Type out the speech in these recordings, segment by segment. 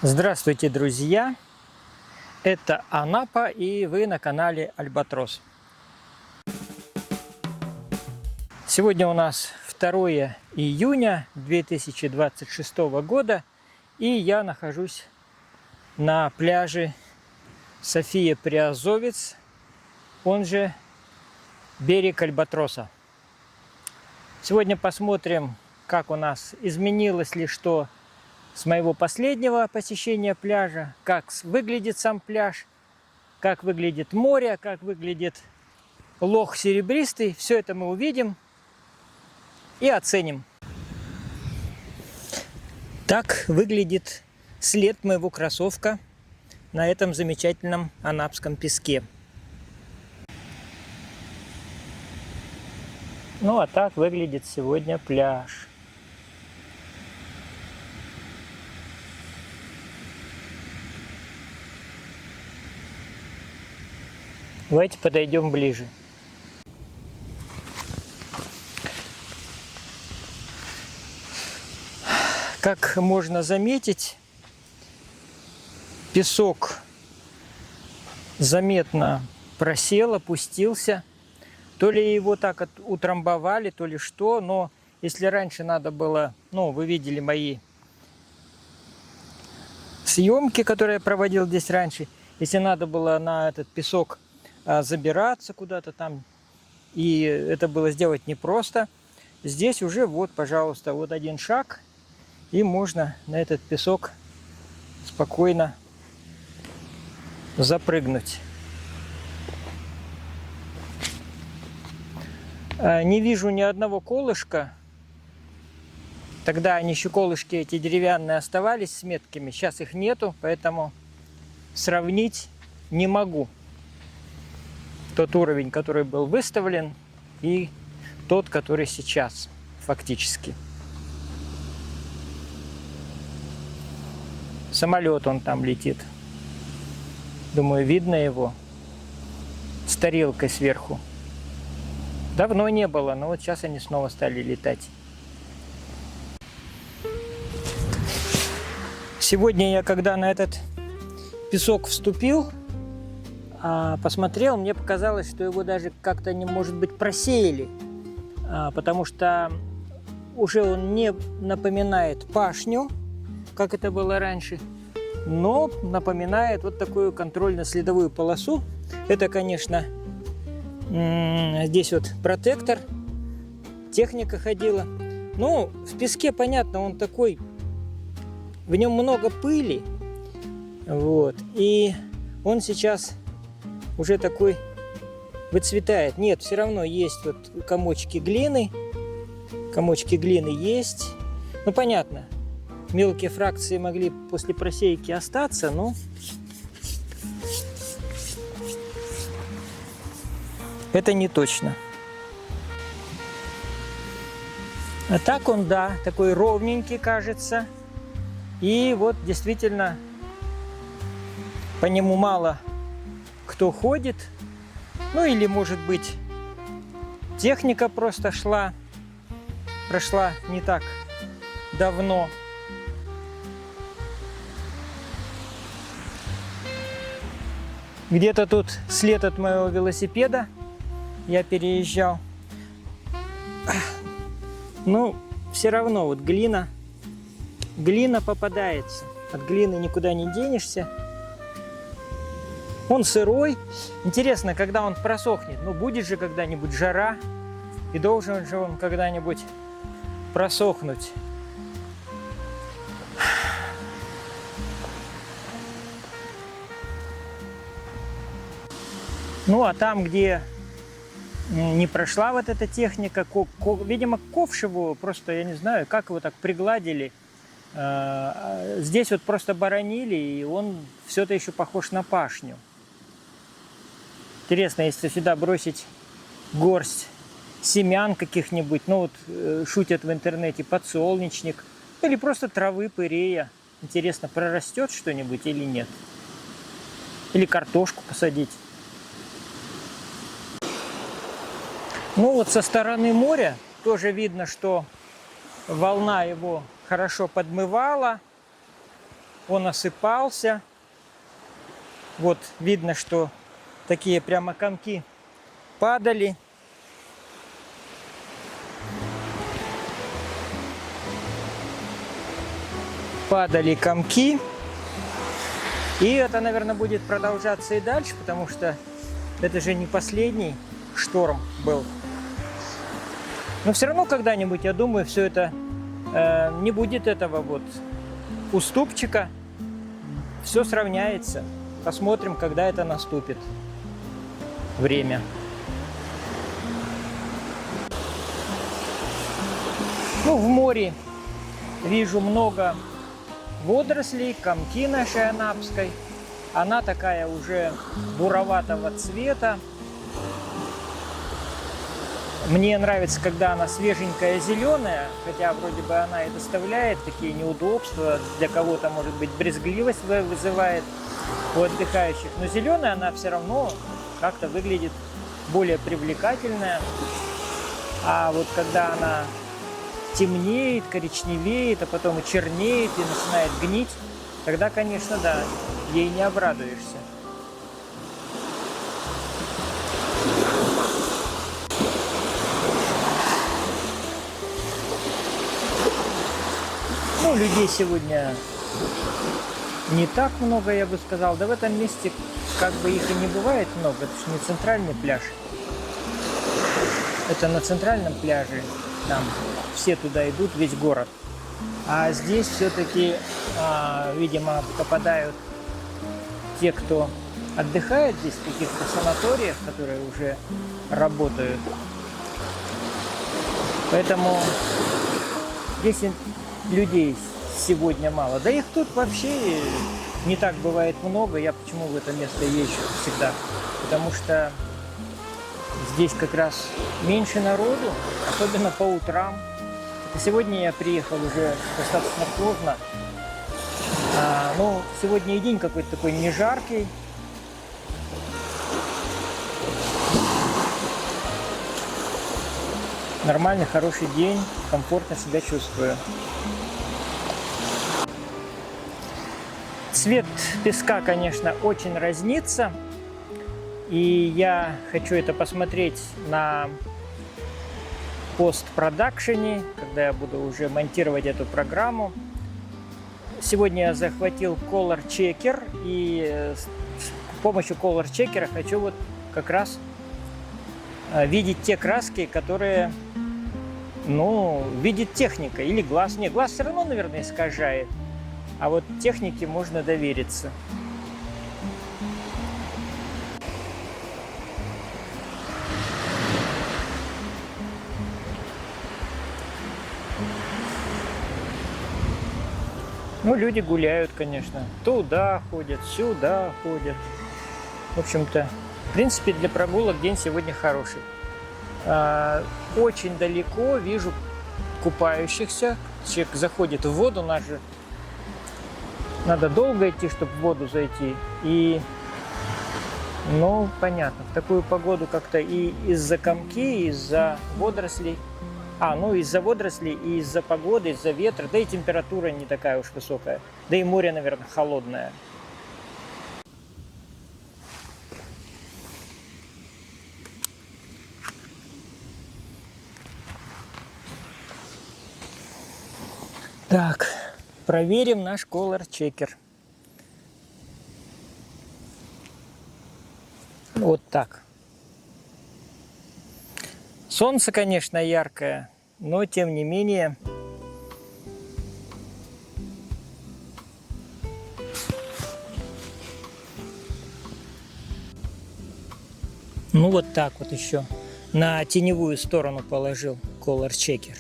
Здравствуйте, друзья! Это Анапа, и вы на канале Альбатрос. Сегодня у нас 2 июня 2026 года, и я нахожусь на пляже София Приазовец, он же берег Альбатроса. Сегодня посмотрим, как у нас изменилось ли что с моего последнего посещения пляжа, как выглядит сам пляж, как выглядит море, как выглядит лох серебристый. Все это мы увидим и оценим. Так выглядит след моего кроссовка на этом замечательном анапском песке. Ну а так выглядит сегодня пляж. Давайте подойдем ближе. Как можно заметить, песок заметно просел, опустился. То ли его так утрамбовали, то ли что. Но если раньше надо было, вы видели мои съемки, которые я проводил здесь раньше. Если надо было на этот песок забираться куда-то там, и это было сделать непросто. Здесь уже вот, пожалуйста, вот один шаг, и можно на этот песок спокойно запрыгнуть. Не вижу ни одного колышка. Тогда они еще колышки эти деревянные оставались с метками, сейчас их нету, поэтому сравнить не могу тот уровень, который был выставлен, и тот, который сейчас фактически. Самолет он там летит. Думаю, видно его с тарелкой сверху. Давно не было, но вот сейчас они снова стали летать. Сегодня я, когда на этот песок вступил, посмотрел, мне показалось, что его даже как-то, может быть, просеяли, потому что уже он не напоминает пашню, как это было раньше, но напоминает вот такую контрольно-следовую полосу. Это, конечно, здесь вот протектор, техника ходила. Ну, в песке, понятно, он такой, в нем много пыли, вот, и он сейчас уже такой выцветает. Нет, все равно есть вот комочки глины. Комочки глины есть. Ну, понятно, мелкие фракции могли после просейки остаться, но это не точно. А так он, да, такой ровненький, кажется. И вот действительно по нему мало кто ходит. Ну или, может быть, техника просто прошла не так давно. Где-то тут след от моего велосипеда. Я переезжал. Ну, все равно вот глина попадается. От глины никуда не денешься. Он сырой. Интересно, когда он просохнет. Ну, будет же когда-нибудь жара. И должен же он когда-нибудь просохнуть. Ну, а там, где не прошла вот эта техника, видимо, ковш его просто, я не знаю, как его так пригладили. Здесь вот просто боронили, и он все-то еще похож на пашню. Интересно, если сюда бросить горсть семян каких-нибудь, ну вот шутят в интернете, подсолнечник, или просто травы, пырея. Интересно, прорастет что-нибудь или нет? Или картошку посадить? Ну вот со стороны моря тоже видно, что волна его хорошо подмывала. он осыпался. Вот видно, что такие прямо комки падали. Падали комки. И это, наверное, будет продолжаться и дальше, потому что это же не последний шторм был. Но все равно когда-нибудь, я думаю, все это не будет этого вот уступчика. Все сравняется. Посмотрим, когда это наступит. Время. Ну, в море вижу много водорослей, комки нашей анапской. Она такая уже буроватого цвета. Мне нравится, когда она свеженькая, зеленая, хотя вроде бы она и доставляет такие неудобства, для кого-то, может быть, брезгливость вызывает у отдыхающих. Но зеленая она все равно как-то выглядит более привлекательная. А вот когда она темнеет, коричневеет, а потом и чернеет, и начинает гнить, тогда, конечно, да, ей не обрадуешься. Ну, людей сегодня не так много, я бы сказал. Да в этом месте как бы их и не бывает много. Это же не центральный пляж. Это на центральном пляже. Там все туда идут, весь город. А здесь все-таки, видимо, попадают те, кто отдыхает здесь в каких-то санаториях, которые уже работают. Поэтому здесь людей сегодня мало. Да их тут вообще не так бывает много. Я почему в это место езжу всегда? Потому что здесь как раз меньше народу, особенно по утрам. Сегодня я приехал уже достаточно поздно. Ну, сегодня и день какой-то такой не жаркий. Нормальный, хороший день, комфортно себя чувствую. Цвет песка, конечно, очень разнится. И я хочу это посмотреть на постпродакшене, когда я буду уже монтировать эту программу. Сегодня я захватил Color Checker, и с помощью Color Checker хочу вот как раз видеть те краски, которые, ну, видит техника или глаз. Не, глаз все равно, наверное, искажает, а вот технике можно довериться. Ну, люди гуляют, конечно. Туда ходят, сюда ходят. В общем-то, в принципе, для прогулок день сегодня хороший. Очень далеко вижу купающихся. Человек заходит в воду, надо долго идти, чтобы в воду зайти. И, ну, понятно, в такую погоду как-то и из-за комки, из-за водорослей. Ну, из-за водорослей, и из-за погоды, из-за ветра, да и температура не такая уж высокая. Да и море, наверное, холодное. Так, проверим наш Color Checker. Вот так. Солнце, конечно, яркое, но тем не менее ну вот так вот еще на теневую сторону положил Color Checker.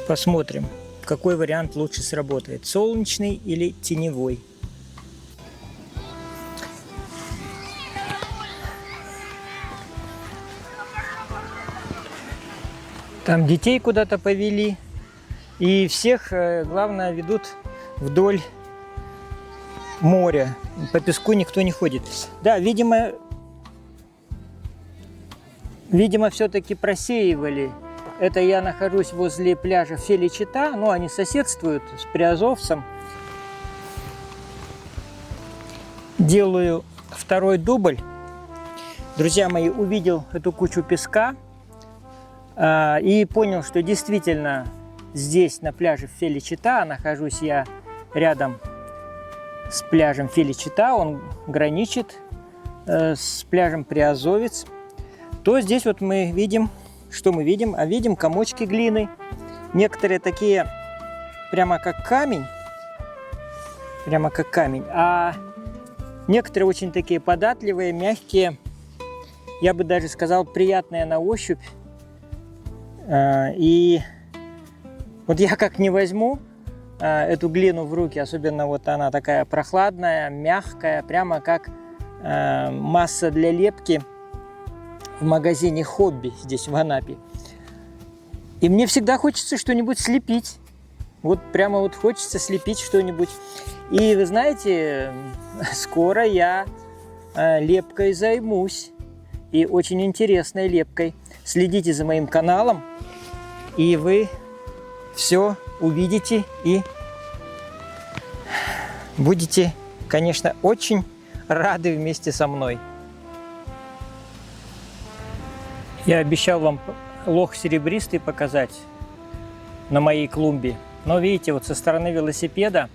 Посмотрим, какой вариант лучше сработает, солнечный или теневой. Там детей куда-то повели, и всех, главное, ведут вдоль моря. По песку никто не ходит. Да, видимо, все-таки просеивали. Это я нахожусь возле пляжа Феличита, ну, они соседствуют с Приазовцем. Делаю второй дубль. Друзья мои, увидел эту кучу песка и понял, что действительно здесь, на пляже Феличита, нахожусь я рядом с пляжем Феличита, он граничит с пляжем Приазовец, то здесь вот мы видим, что мы видим? А видим комочки глины. Некоторые такие прямо как камень, а некоторые очень такие податливые, мягкие, я бы даже сказал, приятные на ощупь. И вот я как не возьму эту глину в руки, особенно вот она такая прохладная, мягкая, прямо как масса для лепки в магазине «Хобби» здесь в Анапе. И мне всегда хочется что-нибудь слепить. Вот прямо вот хочется слепить что-нибудь. И вы знаете, скоро я лепкой займусь. И очень интересной лепкой. Следите за моим каналом, и вы все увидите и будете, конечно, очень рады вместе со мной. Я обещал вам лох серебристый показать на моей клумбе. Но видите, вот со стороны велосипеда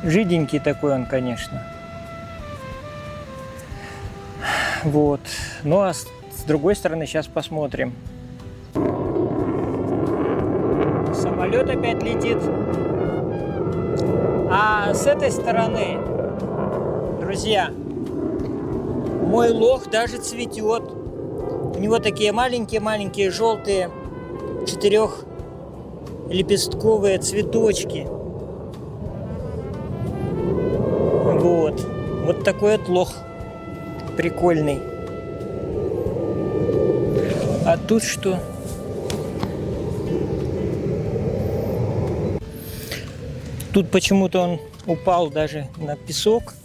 жиденький такой он, конечно. Вот. Ну а с другой стороны сейчас посмотрим. Самолет опять летит. А с этой стороны, друзья, мой лох даже цветет. У него такие маленькие-маленькие желтые 4-лепестковые цветочки. Вот. Вот такой вот лох. Прикольный. А тут что? Тут почему-то он упал даже на песок.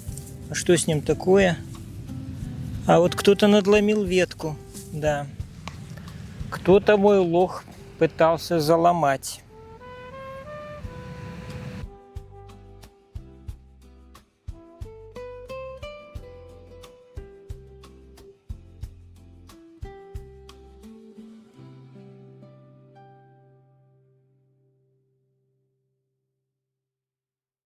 А что с ним такое? А вот кто-то надломил ветку. Да. Кто-то мой лох пытался заломать.